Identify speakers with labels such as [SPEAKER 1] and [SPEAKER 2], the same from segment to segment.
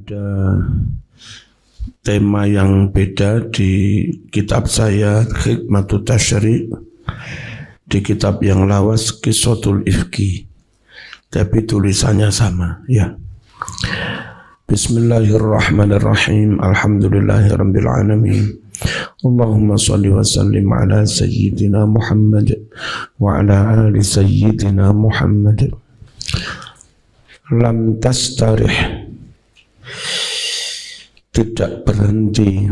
[SPEAKER 1] Ada tema yang beda di kitab saya Hikmatut Tasyri', di kitab yang lawas Qissatul Ifki, tapi tulisannya sama ya. Bismillahirrahmanirrahim. Alhamdulillahirabbil alamin. Allahumma shalli wa sallim ala sayyidina Muhammad wa ala ali sayyidina Muhammad. Lam tastarih, tidak berhenti,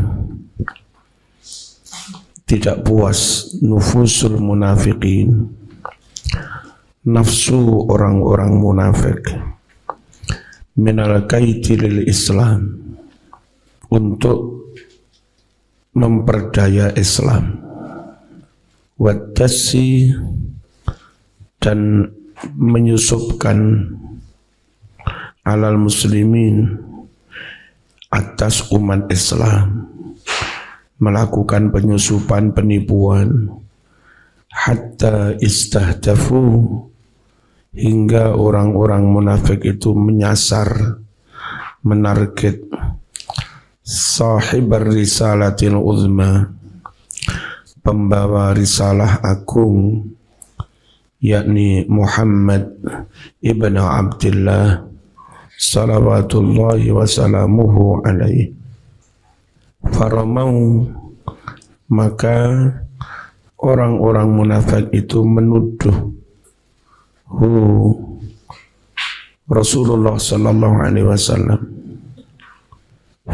[SPEAKER 1] tidak puas, nufusul munafiqin, nafsu orang-orang munafik, minal kaiti lil Islam, untuk memperdaya Islam, wadasi, dan menyusupkan alal muslimin, atas umat Islam, melakukan penyusupan, penipuan, hatta istahdafu, hingga orang-orang munafik itu menyasar, menarget sahibar risalatil uzma, pembawa risalah agung, yakni Muhammad ibn Abdullah salawatullahi wasalamuhu alaihi. Faramau, maka orang-orang munafik itu menuduh Rasulullah sallallahu alaihi wasallam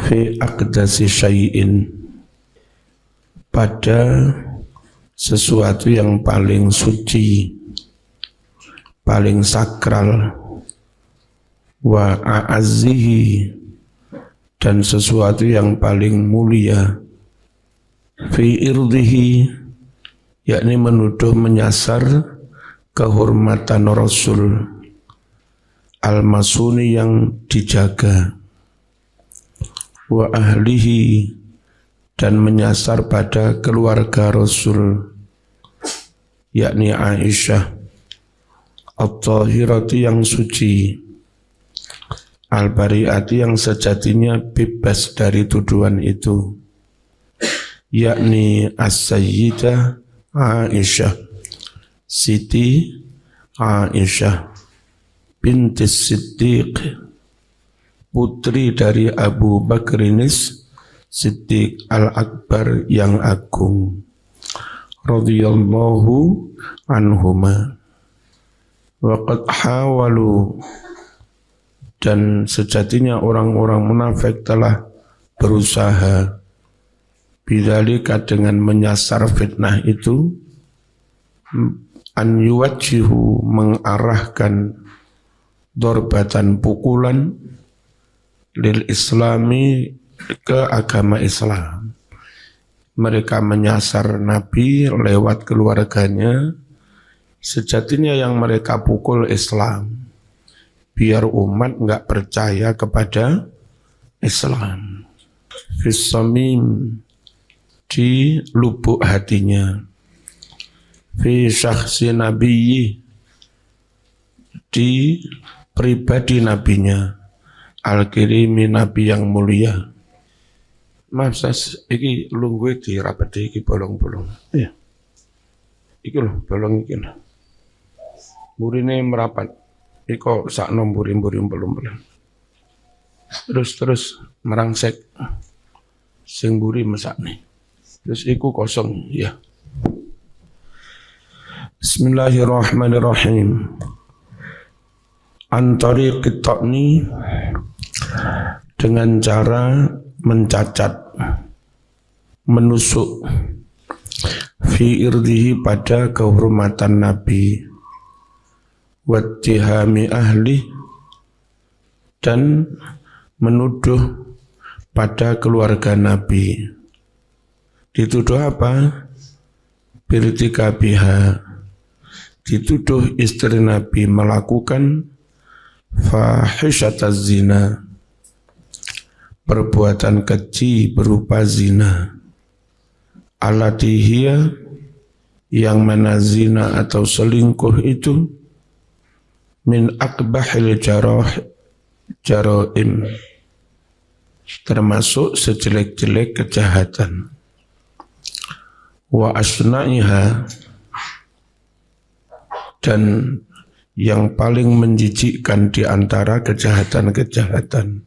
[SPEAKER 1] fi aqdasi syai'in, pada sesuatu yang paling suci, paling sakral, wa a'azzihi, dan sesuatu yang paling mulia, fi irdihi, yakni menuduh menyasar kehormatan Rasul, al-masuni, yang dijaga, wa ahlihi, dan menyasar pada keluarga Rasul, yakni Aisyah, at-tahirati, yang suci, al-bari'ati, yang sejatinya bebas dari tuduhan itu, yakni as-sayyidah Aisyah, Siti Aisyah binti Siddiq, putri dari Abu Bakrinis Siddiq al-Akbar yang agung, radhiyallahu anhuma. Waqad hawalu, dan sejatinya orang-orang munafik telah berusaha, bidzalika, dengan menyasar fitnah itu, an yuwajjihu, mengarahkan dorbatan, pukulan, lil islami, ke agama Islam. Mereka menyasar Nabi lewat keluarganya, sejatinya yang mereka pukul Islam, biar umat enggak percaya kepada Islam. Fissamim, di lubuk hatinya, fi syakhsi nabiyyi, di pribadi nabinya, al-kirimi, nabi yang mulia. Maaf sas, iki lungguhe dirapeti iki bolong-bolong. Iya. Iki lho, bolong iki lho. Burine merapat. Iko sak nomburi-mburi belum. Terus merangsek. Sing mburi mesakne. Terus iku kosong ya. Bismillahirrahmanirrahim. Antariqit ta'ni, dengan cara mencacat, menusuk, fi irdihi, pada kehormatan Nabi, wattihami ahli, dan menuduh pada keluarga Nabi. Dituduh apa? Birtikabiha, dituduh istri Nabi melakukan fahishataz zina, perbuatan keji berupa zina, alatihia, yang mana zina atau selingkuh itu min akbahil jaraim, termasuk sejelek-jelek kejahatan. Wa asna'iha, dan yang paling menjijikkan di antara kejahatan-kejahatan,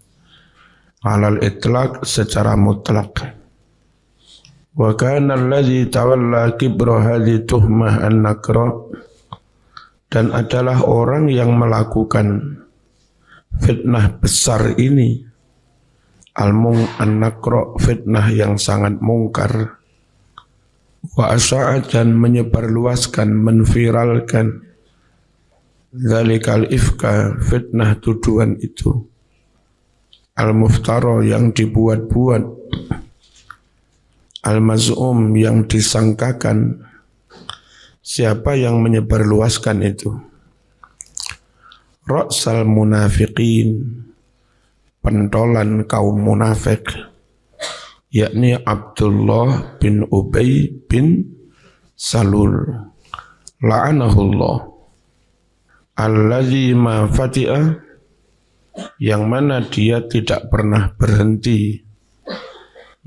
[SPEAKER 1] alal itlaq, secara mutlak. Wa kana alladhi tawalla kibra hadhi tuhmah an-nakra, dan adalah orang yang melakukan fitnah besar ini, an-nakra, fitnah yang sangat mungkar, wa asya'a, dan menyebarluaskan, menviralkan, dzalikal ifka, fitnah tuduhan itu, al-muftara, yang dibuat-buat, al-maz'um, yang disangkakan. Siapa yang menyebarluaskan itu? Ra'sal munafiqin, pentolan kaum munafik, yakni Abdullah bin Ubay bin Salul, la'anahullah, alladzi ma fati'a, yang mana dia tidak pernah berhenti,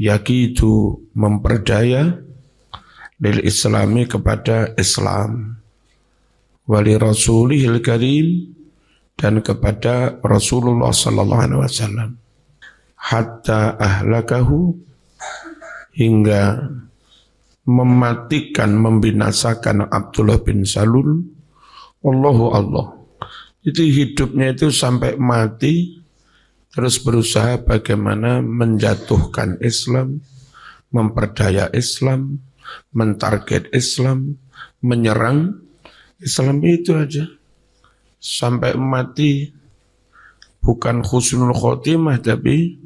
[SPEAKER 1] yakitu, memperdaya, lil islami, kepada Islam, wali rasulihil karim, dan kepada Rasulullah sallallahu alaihi wasallam, hatta ahlakahu, hingga mematikan, membinasakan Abdullah bin Salul. Allahu Allah. Itu hidupnya itu sampai mati terus berusaha bagaimana menjatuhkan Islam, memperdaya Islam, mentarget Islam, menyerang Islam, itu aja. Sampai mati bukan husnul khotimah tapi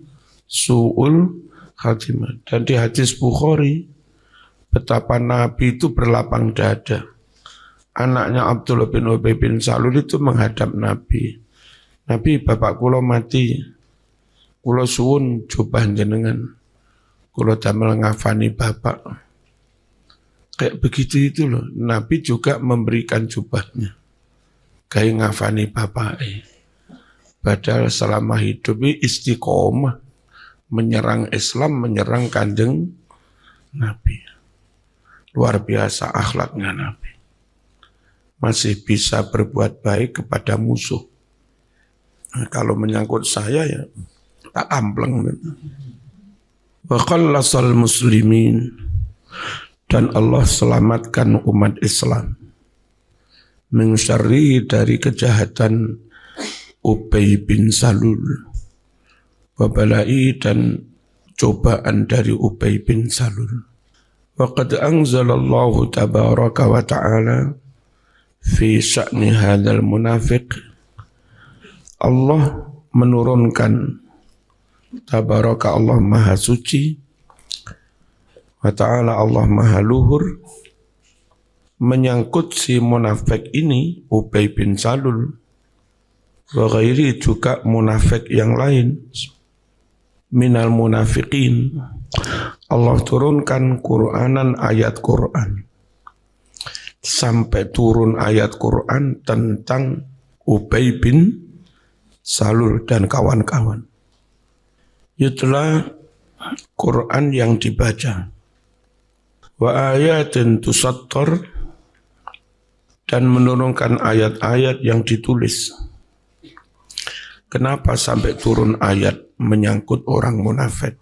[SPEAKER 1] su'ul khatimah. Dan di hadis Bukhari, betapa Nabi itu berlapang dada. Anaknya Abdullah bin Ubay bin Salul itu menghadap Nabi. Nabi, bapak kula mati, kula suwun jubah jenengan, kula damel ngafani bapak. Kayak begitu itu loh. Nabi juga memberikan jubahnya, kayak ngafani bapak. Padahal selama hidup istiqomah menyerang Islam, menyerang kanjeng Nabi. Luar biasa akhlaknya Nabi. Masih bisa berbuat baik kepada musuh. Nah, kalau menyangkut saya ya tak ampleng. Wa khallasal muslimin, dan Allah selamatkan umat Islam min syarri, dari kejahatan Ubay bin Salul, wa balai, dan cobaan dari Ubay bin Salul. Wa qad anzalallahu tabaraka wa ta'ala fi sya'ni hadzal munafiq, Allah menurunkan, tabaraka, Allah maha suci, wa ta'ala, Allah maha luhur, menyangkut si munafik ini, Ubay bin Salul, wa ghairi, juga munafik yang lain, minal munafiqin. Allah turunkan Qur'anan, ayat Qur'an, sampai turun ayat Qur'an tentang Ubay bin Salul dan kawan-kawan. Itulah Qur'an yang dibaca. Wa ayatin tusattar, dan menurunkan ayat-ayat yang ditulis. Kenapa sampai turun ayat menyangkut orang munafik?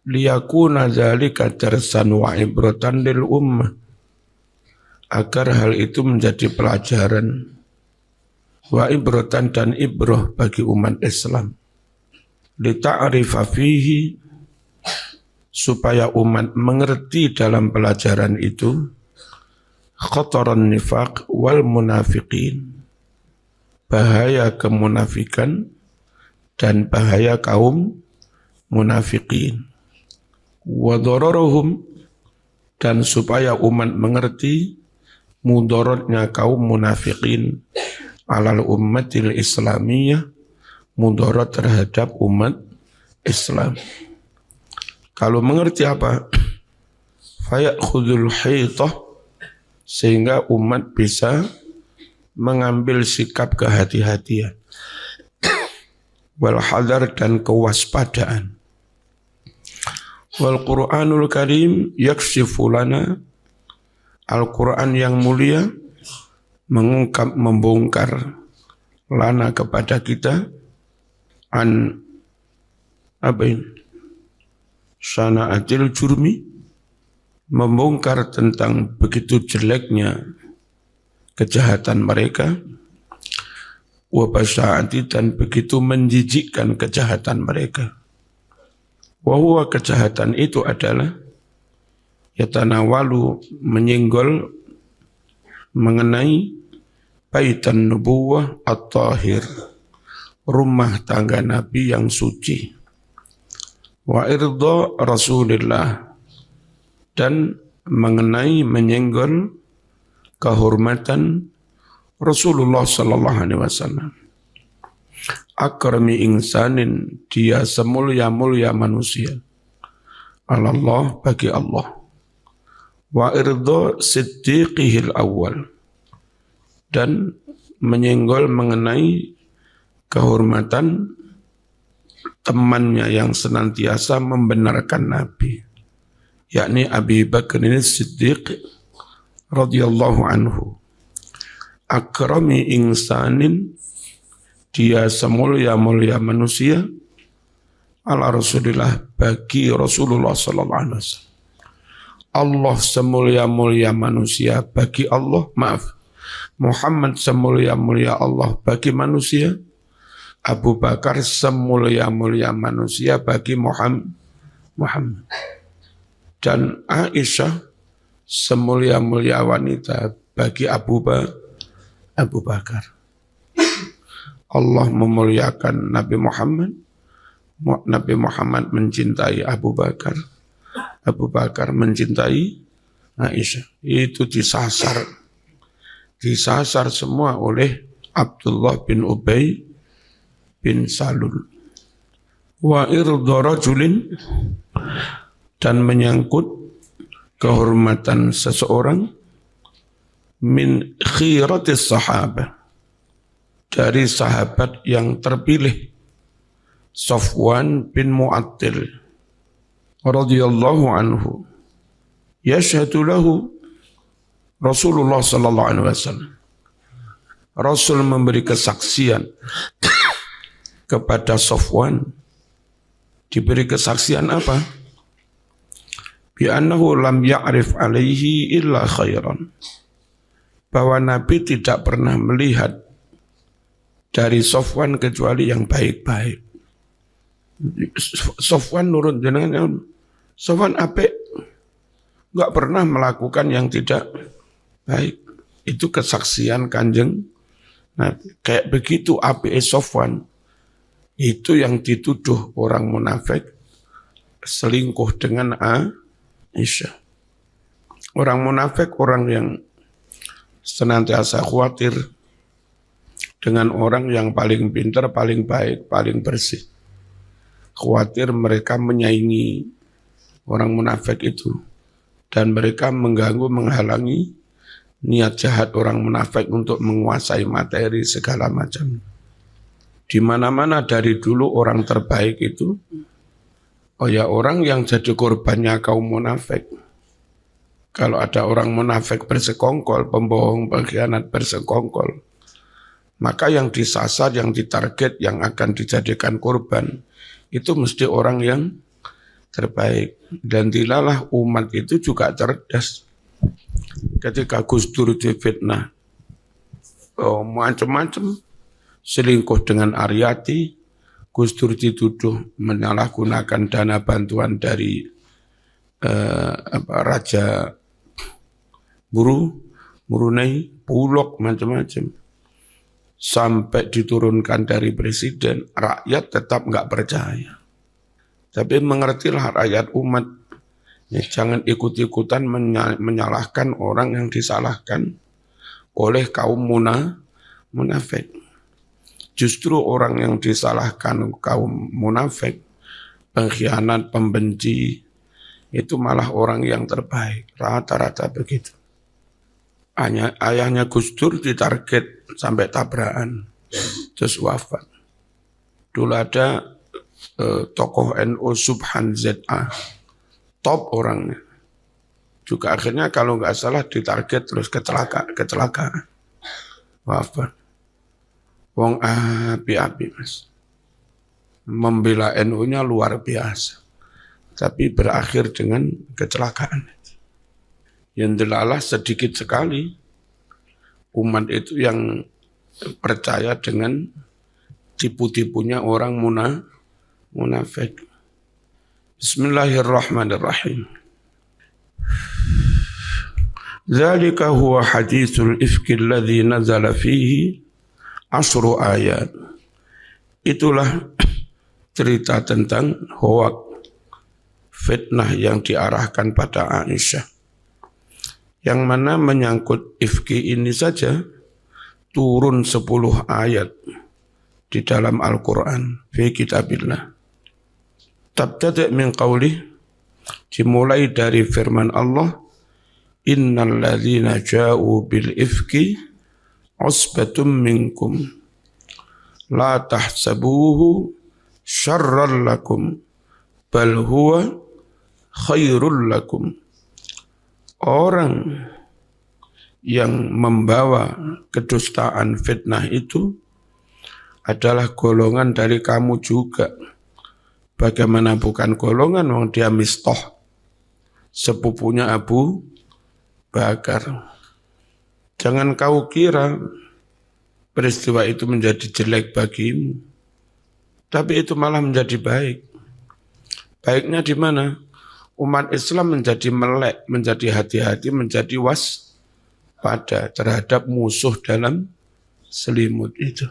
[SPEAKER 1] Liyakuna dzalika darsan wa ibratan lil ummah, agar hal itu menjadi pelajaran, wa ibratan, dan ibrah bagi umat Islam. Lita'rifa fihi, supaya umat mengerti dalam pelajaran itu, khataran nifaq wal munafiqin, bahaya kemunafikan dan bahaya kaum munafiqin, wa dararuhum, dan supaya umat mengerti mudaratnya kaum munafiqin alal ummatil islamiyah, mudarat terhadap umat Islam. Kalau mengerti apa? Fayakhudul haitah, sehingga umat bisa mengambil sikap kehati-hatian. wal hadar dan kewaspadaan. Wal Qur'anul Karim yakshifu lana, Al-Quran yang mulia mengungkap, membongkar lana kepada kita an sana'atil jurmi, membongkar tentang begitu jeleknya kejahatan mereka, wa basya'ati, dan begitu menjijikkan kejahatan mereka. Wa huwa, kejahatan itu adalah yatanawalu, menyenggol mengenai baitan nubuwah at-tahir, rumah tangga Nabi yang suci, wa irda Rasulillah, dan mengenai menyenggol kehormatan Rasulullah sallallahu alaihi wasallam. Akrami insanin, dia semulia-mulia manusia, Allah, bagi Allah. Wa irda siddiqihil awal, dan menyenggol mengenai kehormatan temannya yang senantiasa membenarkan Nabi, yakni Abi Bakr Siddiq radhiyallahu anhu. Akrami insanin, dia semulia-mulia manusia, ala Rasulillah, bagi Rasulullah sallallahu alaihi wasallam. Allah semulia-mulia manusia bagi Allah, Muhammad semulia-mulia Allah bagi manusia, Abu Bakar semulia-mulia manusia bagi Muhammad, dan Aisyah semulia-mulia wanita bagi Abu Bakar. Allah memuliakan Nabi Muhammad, Nabi Muhammad mencintai Abu Bakar, Abu Bakar mencintai Aisyah. Itu disasar semua oleh Abdullah bin Ubay bin Salul. Wa irda rajulin, dan menyangkut kehormatan seseorang, min khiratis sahabah, dari sahabat yang terpilih, Safwan bin Mu'attil radhiyallahu anhu, yashhadu lahu Rasulullah sallallahu alaihi wasallam. Rasul memberi kesaksian kepada Safwan. Diberi kesaksian apa? Bi annahu lam ya'rif alaihi illa khairan, bahwa Nabi tidak pernah melihat dari Safwan kecuali yang baik-baik. Safwan nurut jenengan, Safwan apik, enggak pernah melakukan yang tidak baik. Itu kesaksian Kanjeng Nabi. Kayak begitu apik Safwan, itu yang dituduh orang munafik selingkuh dengan Aisyah. Orang munafik orang yang senantiasa khawatir dengan orang yang paling pintar, paling baik, paling bersih. Khawatir mereka menyaingi orang munafik itu, dan mereka mengganggu, menghalangi niat jahat orang munafik untuk menguasai materi segala macam. Di mana-mana dari dulu orang terbaik itu, orang yang jadi korbannya kaum munafik. Kalau ada orang munafik bersekongkol, pembohong, pengkhianat bersekongkol, maka yang disasar, yang ditarget, yang akan dijadikan korban, itu mesti orang yang terbaik. Dan dilalah umat itu juga cerdas. Ketika Gus Dur difitnah, macam-macam, selingkuh dengan Aryati, Gus Dur dituduh menyalahgunakan dana bantuan dari Raja Brunei, Bulog, macam-macam. Sampai diturunkan dari presiden, rakyat tetap nggak percaya. Tapi mengertilah rakyat umat, ya, jangan ikut-ikutan menyalahkan orang yang disalahkan oleh kaum munafik. Justru orang yang disalahkan kaum munafik, pengkhianat, pembenci, itu malah orang yang terbaik. Rata-rata begitu. Ayahnya Gus Dur ditarget sampai tabrakan, terus wafat. Dulu ada tokoh NU Subhan ZA, top orangnya. Juga akhirnya kalau nggak salah ditarget terus kecelakaan. Wafat. Wong api-api mas. Membela NU-nya luar biasa. Tapi berakhir dengan kecelakaan. Yang delalah sedikit sekali umat itu yang percaya dengan tipu-tipunya orang munafik. Bismillahirrahmanirrahim. Dzalika huwa haditsul ifki alladzi nazala fihi 10 ayat. Itulah cerita tentang hoak fitnah yang diarahkan pada Aisyah. Yang mana menyangkut ifki ini saja turun 10 ayat di dalam Al-Quran fi kitabillah. Tabtadi' min qawlih, dimulai dari firman Allah, innal ladzina ja'u bil ifki usbatum minkum la tahsabuhu syarran lakum bal huwa khairul lakum. Orang yang membawa kedustaan fitnah itu adalah golongan dari kamu juga. Bagaimana bukan golongan, wong dia Mistah, sepupunya Abu Bakar. Jangan kau kira peristiwa itu menjadi jelek bagimu, tapi itu malah menjadi baik. Baiknya di mana? Umat Islam menjadi melek, menjadi hati-hati, menjadi waspada terhadap musuh dalam selimut itu.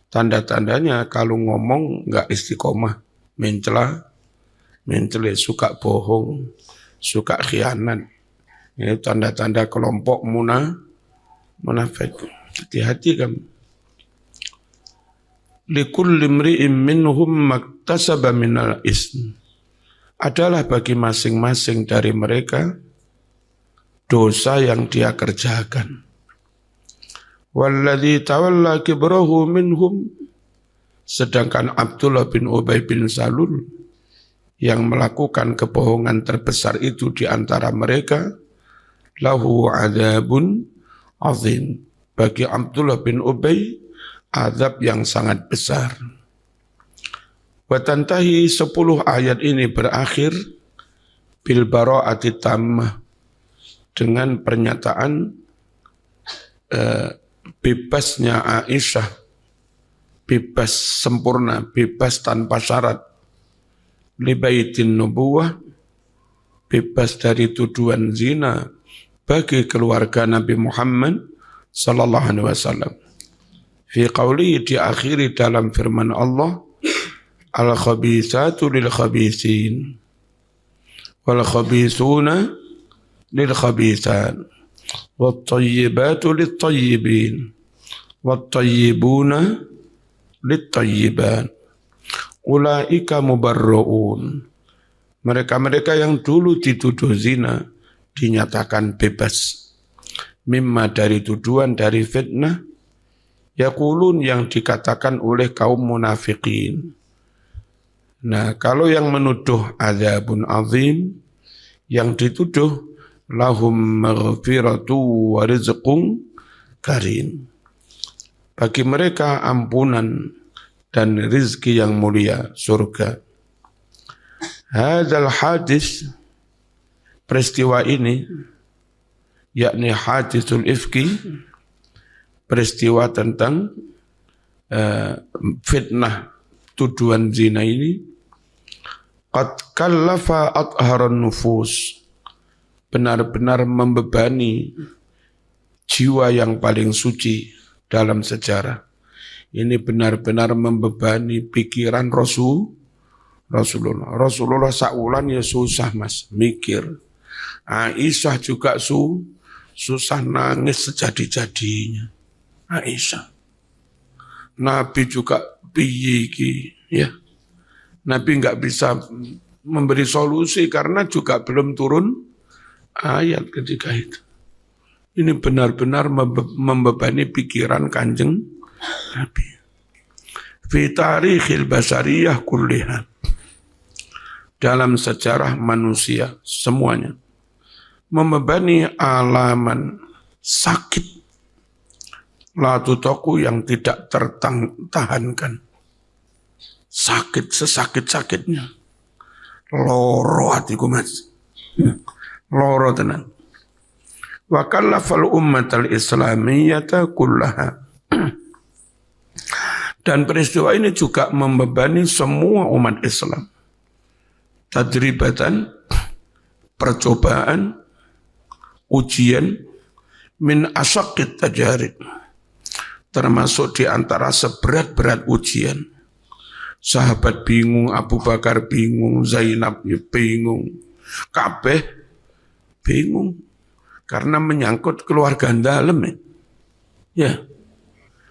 [SPEAKER 1] Tanda-tandanya kalau ngomong nggak istiqomah, mencela, suka bohong, suka khianat. Ini tanda-tanda kelompok munafik. Hati-hati kamu. Likulli imri'in minhum maktasaba minal ism. Adalah bagi masing-masing dari mereka dosa yang dia kerjakan. Walladzi tawalla kibrahu minhum, sedangkan Abdullah bin Ubay bin Salul yang melakukan kebohongan terbesar itu di antara mereka, lahu adzabun azim. Bagi Abdullah bin Ubay azab yang sangat besar. Wa tantahi 10 ayat ini berakhir bil bara'ati tammah, dengan pernyataan bebasnya Aisyah, bebas sempurna, bebas tanpa syarat, libaitin nubuwah, bebas dari tuduhan zina bagi keluarga Nabi Muhammad sallallahu alaihi wasallam. Fi qawli, diakhiri dalam firman Allah, al-khabithatu lil-khabithin wal-khabithuna lil-khabithan wat-tayyibatu lit-tayyibin wat-tayyibuna lit-tayyiban ulaika mubarra'un. Mereka-mereka yang dulu dituduh zina dinyatakan bebas. Mimma, dari tuduhan, dari fitnah, yaqulun, yang dikatakan oleh kaum munafikin. Nah, kalau yang menuduh adzabun azim, yang dituduh lahum maghfiratu wa rizqun karim. Bagi mereka ampunan dan rizki yang mulia, surga. Hadzal hadis, peristiwa ini, yakni hadisul ifki, peristiwa tentang fitnah tuduhan zina ini, qad kallafa atharan nufus, benar-benar membebani jiwa yang paling suci dalam sejarah. Ini benar-benar membebani pikiran Rasulullah. Rasulullah saulan ya susah mas mikir. Aisyah juga susah nangis sejadi-jadinya. Aisyah. Nabi juga piye ya. Nabi enggak bisa memberi solusi karena juga belum turun ayat ketika itu. Ini benar-benar membebani pikiran Kanjeng Nabi. fi tarikhil basariyah kulliha, dalam sejarah manusia semuanya, membebani alaman sakit la tutaku yang tidak tertahankan. Sakit sesakit-sakitnya. Loro hatiku mas. Loro tenan. Wa kallafal ummatal islamiyyata kullaha. Dan peristiwa ini juga membebani semua umat Islam. Tadribatan, percobaan, ujian, min asyaqqit tajarib. Termasuk di antara seberat-berat ujian. Sahabat bingung, Abu Bakar bingung, Zainab bingung, kabeh bingung. Karena menyangkut keluarga dalem ya.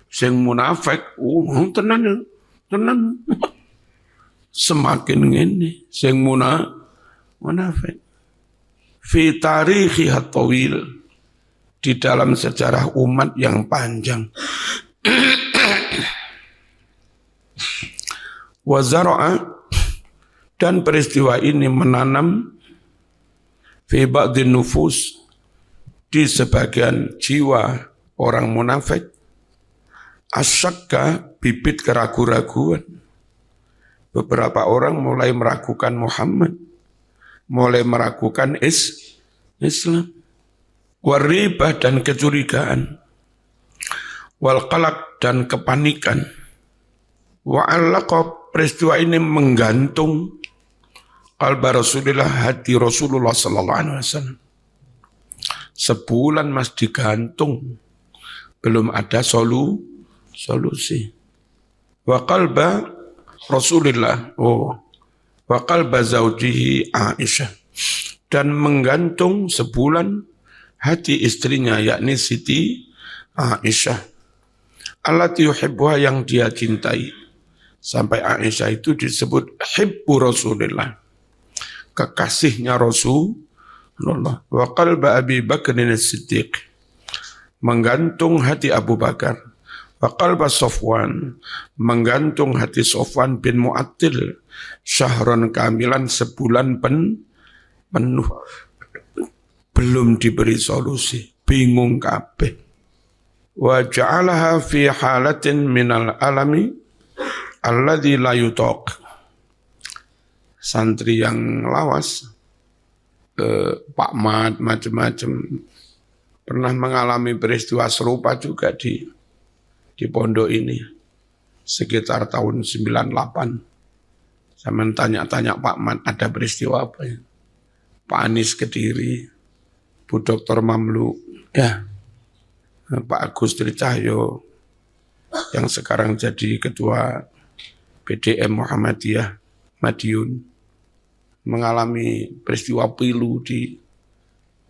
[SPEAKER 1] Sing munafik, tenan. Semakin ngene, sing munafik. Fi tarikhi at-tawil, di dalam sejarah umat yang panjang. Wa zara'a, dan peristiwa ini menanam fi ba'dhin nufus, di sebagian jiwa orang munafik, asyakka, bibit keraguan-raguan. Beberapa orang mulai meragukan Muhammad, mulai meragukan Islam. Waribah, dan kecurigaan. Wal qalaq, dan kepanikan. Wa'allaqa, peristiwa ini menggantung qalba Rasulullah, hati Rasulullah sallallahu alaihi wasallam. Sebulan mas digantung, belum ada solusi. Wa qalba Rasulullah, wa qalba zaujihi Aisyah, dan menggantung sebulan hati istrinya, yakni Siti Aisyah, allati yuhibbuha, yang dia cintai. Sampai Aisyah itu disebut hibbu Rasulullah, kekasihnya Rasulullah. Wa qalba Abi Bakr as-Siddiq, menggantung hati Abu Bakar. Wa qalba Safwan, menggantung hati Safwan bin Mu'attil, syahron kamilan, sebulan penuh. Belum diberi solusi, bingung kabeh. Wa ja'alaha fi halatin minal alami alladzi la yutaq. Santri yang lawas, Pak Mat, macam-macam, pernah mengalami peristiwa serupa juga di pondok ini, sekitar tahun 98. Saya tanya-tanya Pak Mat, ada peristiwa apa ya? Pak Anies Kediri, Bu Dr. Mamlu, ya, Pak Agus Tricahyo, yang sekarang jadi ketua PDM Muhammadiyah Madiun, mengalami peristiwa pilu di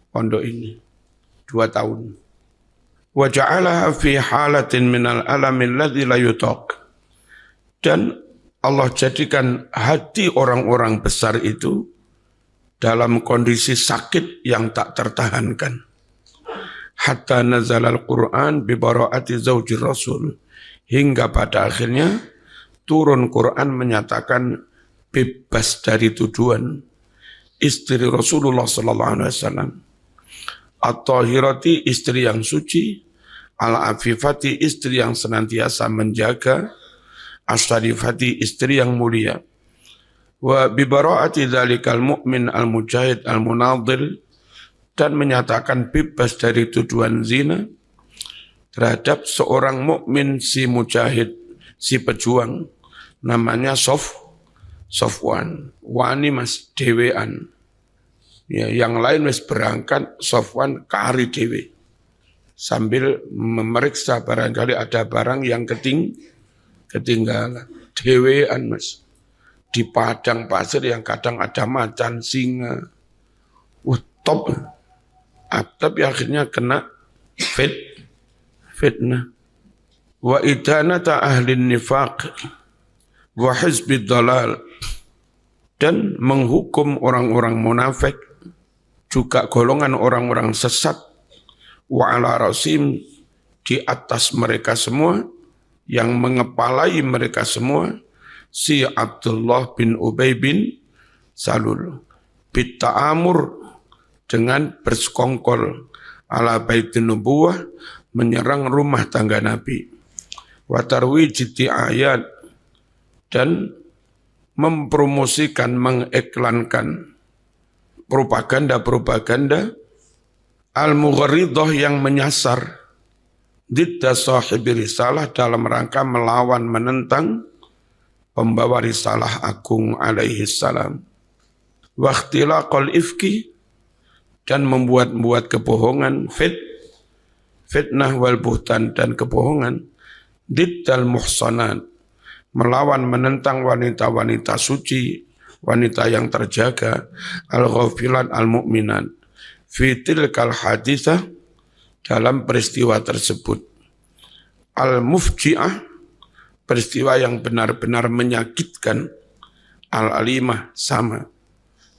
[SPEAKER 1] pondok ini 2 tahun. Wa ja'alaha fi halatin minal alami alladzi la yutaq. Dan Allah jadikan hati orang-orang besar itu dalam kondisi sakit yang tak tertahankan. Hatta nazalal Qur'an bi bara'ati zauji Rasul, hingga pada akhirnya turun Quran menyatakan bebas dari tuduhan istri Rasulullah sallallahu alaihi wasallam. At-tahirati, istri yang suci, al-afifati, istri yang senantiasa menjaga, as-sarifati, istri yang mulia. Wa bi bara'ati dzalikal mu'min al-mujahid al-munadhil, dan menyatakan bebas dari tuduhan zina terhadap seorang mukmin, si mujahid, si pejuang, namanya Sofwan. Wani mas dewean. Ya, yang lain wis berangkat, Sofwan kari dewe. Sambil memeriksa barangkali ada barang yang ketinggalan. Dewean mas. Di padang pasir yang kadang ada macan, singa. Top. Tapi akhirnya kena fitnah. Wa idanata ahlin nifaq wa hizbid dalal, dan menghukum orang-orang munafik, juga golongan orang-orang sesat, wa ala rasim, di atas mereka semua, yang mengepalai mereka semua si Abdullah bin Ubay bin Salul bitta'amur dengan bersekongkol ala baitin nubuwah menyerang rumah tangga Nabi wa tarwijiti ayat dan mempromosikan, mengiklankan propaganda-propaganda al-mughridah yang menyasar didda sahibi risalah dalam rangka melawan menentang pembawa risalah agung alaihi salam wa ikhtilaqal ifki dan membuat-buat kebohongan fitnah wal buhtan dan kebohongan diddal muhsanat melawan menentang wanita-wanita suci, wanita yang terjaga, al-ghafilat al-mu'minat, fi tilkal hadithah, dalam peristiwa tersebut. Al-mufji'ah, peristiwa yang benar-benar menyakitkan, al-alimah, sama,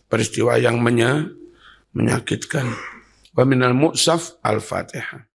[SPEAKER 1] peristiwa yang menyakitkan. Wa minal mu'saf al-fatihah.